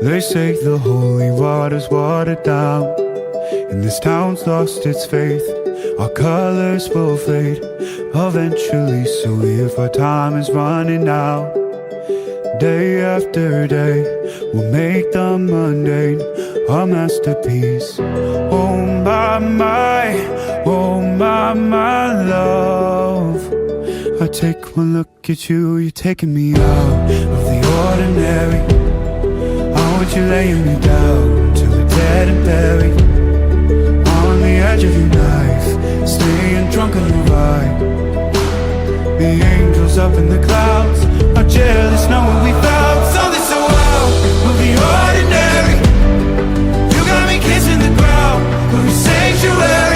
They say the holy water's watered down, and this town's lost its faith. Our colors will fade eventually, so if our time is running out, day after day, we'll make the mundane a masterpiece. Oh my, oh my love. I take one look at you, you're taking me out of the ordinary. I want you laying me down till we're dead and buried, on the edge of your knife, staying drunk on the ride. The angels up in the clouds are jealous knowing we found something so out of the ordinary. You got me kissing the ground of your sanctuary.